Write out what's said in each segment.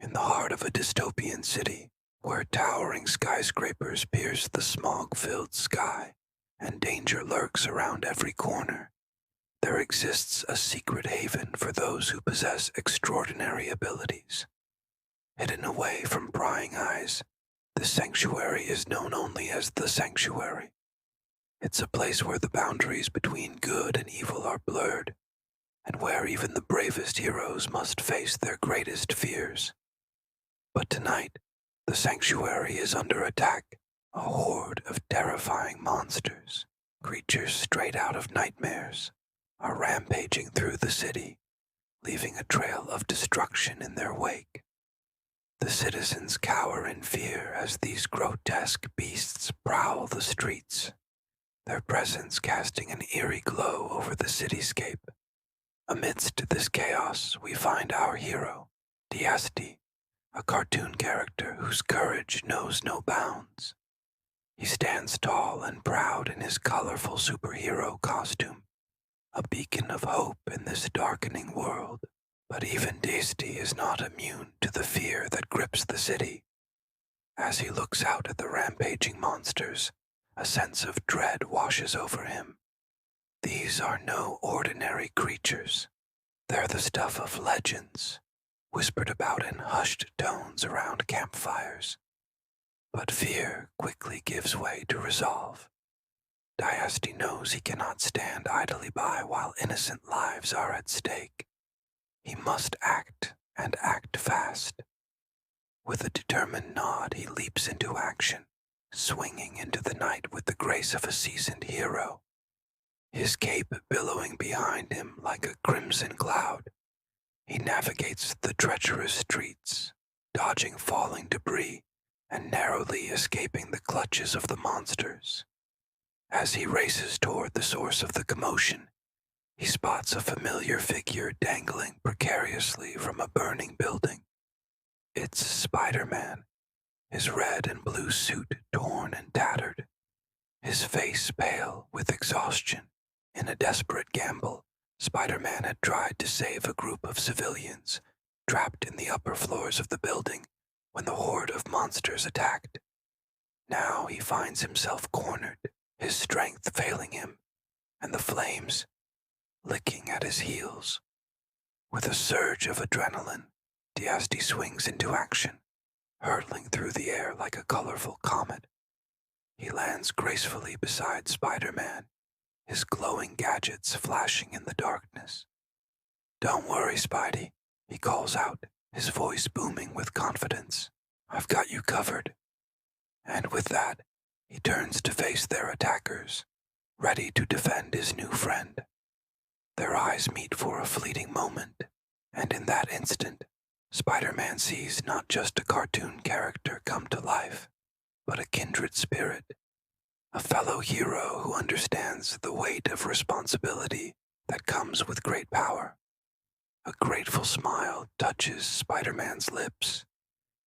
In the heart of a dystopian city, where towering skyscrapers pierce the smog-filled sky and danger lurks around every corner, there exists a secret haven for those who possess extraordinary abilities. Hidden away from prying eyes, this sanctuary is known only as the Sanctuary. It's a place where the boundaries between good and evil are blurred, and where even the bravest heroes must face their greatest fears. But tonight, the sanctuary is under attack, a horde of terrifying monsters, creatures straight out of nightmares, are rampaging through the city, leaving a trail of destruction in their wake. The citizens cower in fear as these grotesque beasts prowl the streets, their presence casting an eerie glow over the cityscape. Amidst this chaos, we find our hero, Diasti, a cartoon character whose courage knows no bounds. He stands tall and proud in his colorful superhero costume, a beacon of hope in this darkening world. But even Diasti is not immune to the fear that grips the city. As he looks out at the rampaging monsters, a sense of dread washes over him. These are no ordinary creatures. They're the stuff of legends, whispered about in hushed tones around campfires. But fear quickly gives way to resolve. Diasti knows he cannot stand idly by while innocent lives are at stake. He must act, and act fast. With a determined nod, he leaps into action, swinging into the night with the grace of a seasoned hero. His cape billowing behind him like a crimson cloud, he navigates the treacherous streets, dodging falling debris and narrowly escaping the clutches of the monsters. As he races toward the source of the commotion, he spots a familiar figure dangling precariously from a burning building. It's Spider-Man, his red and blue suit torn and tattered, his face pale with exhaustion. In a desperate gamble, Spider-Man had tried to save a group of civilians trapped in the upper floors of the building when the horde of monsters attacked. Now he finds himself cornered, his strength failing him, and the flames licking at his heels. With a surge of adrenaline, Diasti swings into action, hurtling through the air like a colorful comet. He lands gracefully beside Spider-Man, his glowing gadgets flashing in the darkness. "Don't worry, Spidey," he calls out, his voice booming with confidence. "I've got you covered." And with that, he turns to face their attackers, ready to defend his new friend. Their eyes meet for a fleeting moment, and in that instant, Spider-Man sees not just a cartoon character come to life, but a kindred spirit, a fellow hero who understands the weight of responsibility that comes with great power. A grateful smile touches Spider-Man's lips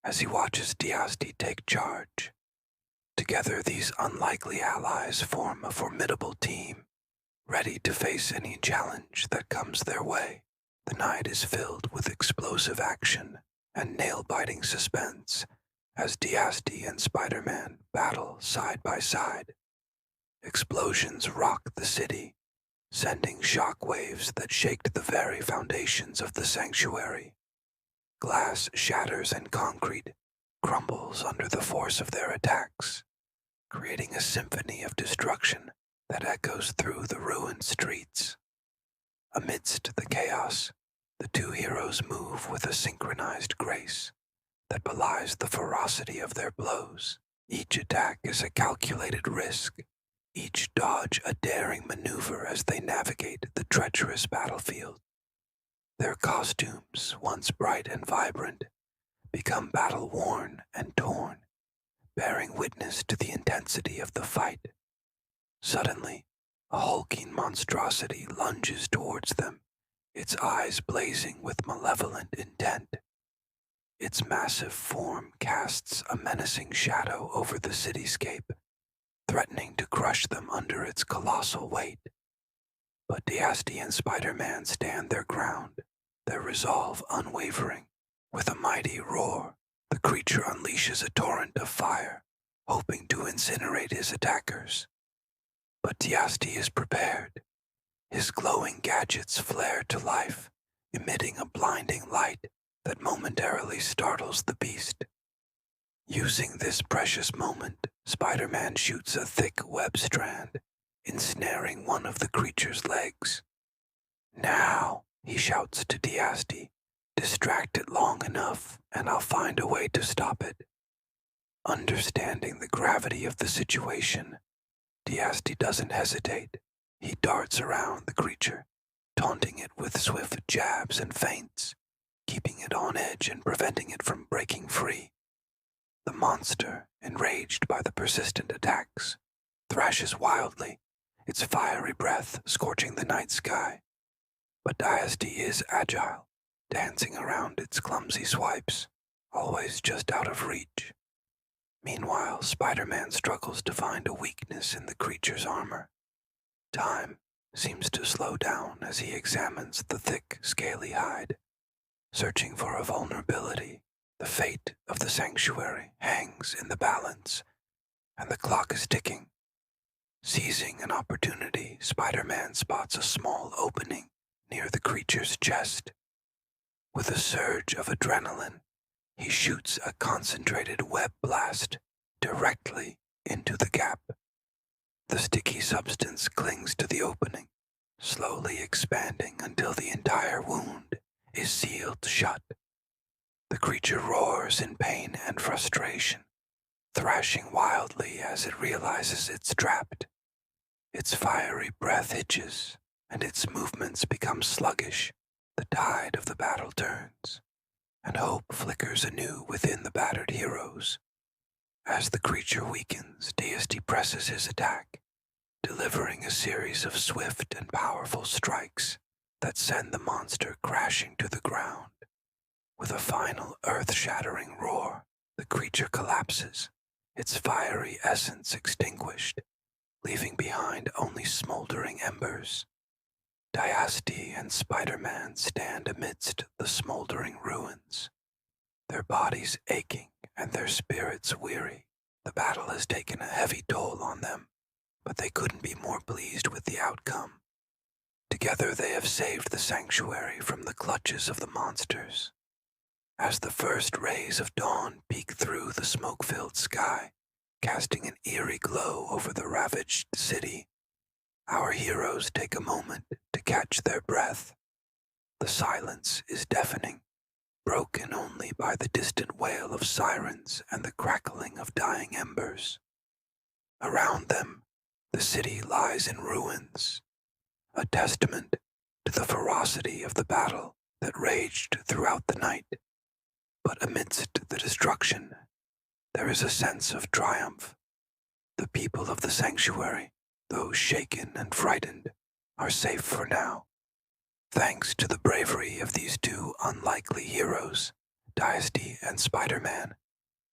as he watches Diasti take charge. Together, these unlikely allies form a formidable team, ready to face any challenge that comes their way. The night is filled with explosive action and nail-biting suspense as Diasti and Spider-Man battle side by side. Explosions rock the city, sending shock waves that shake the very foundations of the sanctuary. Glass shatters and concrete crumbles under the force of their attacks, creating a symphony of destruction that echoes through the ruined streets. Amidst the chaos, the two heroes move with a synchronized grace that belies the ferocity of their blows. Each attack is a calculated risk, each dodge a daring maneuver as they navigate the treacherous battlefield. Their costumes, once bright and vibrant, become battle-worn and torn, bearing witness to the intensity of the fight. Suddenly, a hulking monstrosity lunges towards them, its eyes blazing with malevolent intent. Its massive form casts a menacing shadow over the cityscape, threatening to crush them under its colossal weight. But Diasti and Spider-Man stand their ground, their resolve unwavering. With a mighty roar, the creature unleashes a torrent of fire, hoping to incinerate his attackers. But Diasti is prepared. His glowing gadgets flare to life, emitting a blinding light that momentarily startles the beast. Using this precious moment, Spider-Man shoots a thick web strand, ensnaring one of the creature's legs. Now, he shouts to Diasti, distract it long enough and I'll find a way to stop it. Understanding the gravity of the situation, Diasti doesn't hesitate. He darts around the creature, taunting it with swift jabs and feints, keeping it on edge and preventing it from breaking free. The monster, enraged by the persistent attacks, thrashes wildly, its fiery breath scorching the night sky. But Diasti is agile, dancing around its clumsy swipes, always just out of reach. Meanwhile, Spider-Man struggles to find a weakness in the creature's armor. Time seems to slow down as he examines the thick, scaly hide. Searching for a vulnerability, the fate of the sanctuary hangs in the balance, and the clock is ticking. Seizing an opportunity, Spider-Man spots a small opening near the creature's chest. With a surge of adrenaline, he shoots a concentrated web blast directly into the gap. The sticky substance clings to the opening, slowly expanding until the entire wound is sealed shut. The creature roars in pain and frustration, thrashing wildly as it realizes it's trapped. Its fiery breath hitches, and its movements become sluggish. The tide of the battle turns, and hope flickers anew within the battered heroes. As the creature weakens, Diasti presses his attack, delivering a series of swift and powerful strikes that send the monster crashing to the ground. With a final earth-shattering roar, the creature collapses, its fiery essence extinguished, leaving behind only smoldering embers. Diasti and Spider-Man stand amidst the smoldering ruins, their bodies aching and their spirits weary. The battle has taken a heavy toll on them, but they couldn't be more pleased with the outcome. Together they have saved the sanctuary from the clutches of the monsters. As the first rays of dawn peek through the smoke-filled sky, casting an eerie glow over the ravaged city, our heroes take a moment to catch their breath. The silence is deafening, broken only by the distant wail of sirens and the crackling of dying embers. Around them, the city lies in ruins, a testament to the ferocity of the battle that raged throughout the night. But amidst the destruction, there is a sense of triumph. The people of the sanctuary, though shaken and frightened, are safe for now. Thanks to the bravery of these two unlikely heroes, Diasti and Spider-Man,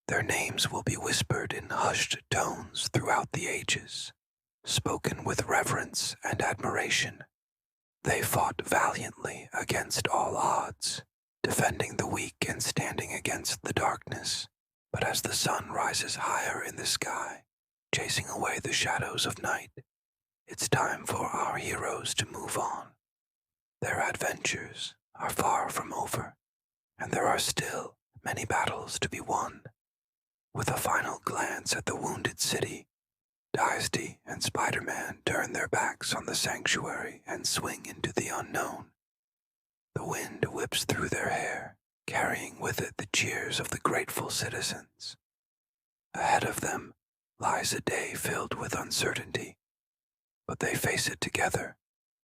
their names will be whispered in hushed tones throughout the ages, spoken with reverence and admiration. They fought valiantly against all odds, defending the weak and standing against the darkness. But as the sun rises higher in the sky, chasing away the shadows of night, it's time for our heroes to move on. Their adventures are far from over, and there are still many battles to be won. With a final glance at the wounded city, Diasti and Spider-Man turn their backs on the sanctuary and swing into the unknown. The wind whips through their hair, carrying with it the cheers of the grateful citizens. Ahead of them lies a day filled with uncertainty, but they face it together,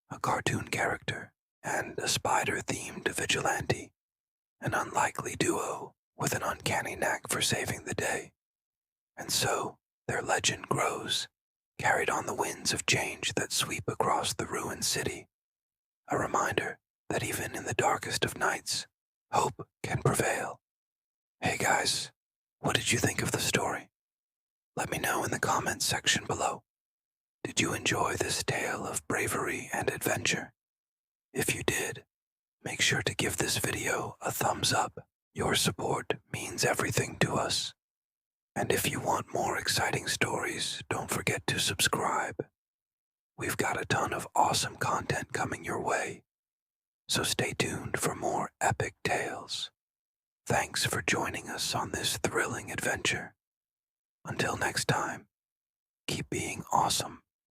a cartoon character and a spider-themed vigilante, an unlikely duo with an uncanny knack for saving the day. And so, their legend grows, carried on the winds of change that sweep across the ruined city. A reminder that even in the darkest of nights, hope can prevail. Hey guys, what did you think of the story? Let me know in the comments section below. Did you enjoy this tale of bravery and adventure? If you did, make sure to give this video a thumbs up Your support means everything to us. And if you want more exciting stories, don't forget to subscribe. We've got a ton of awesome content coming your way, so stay tuned for more epic tales. Thanks for joining us on this thrilling adventure. Until next time, keep being awesome.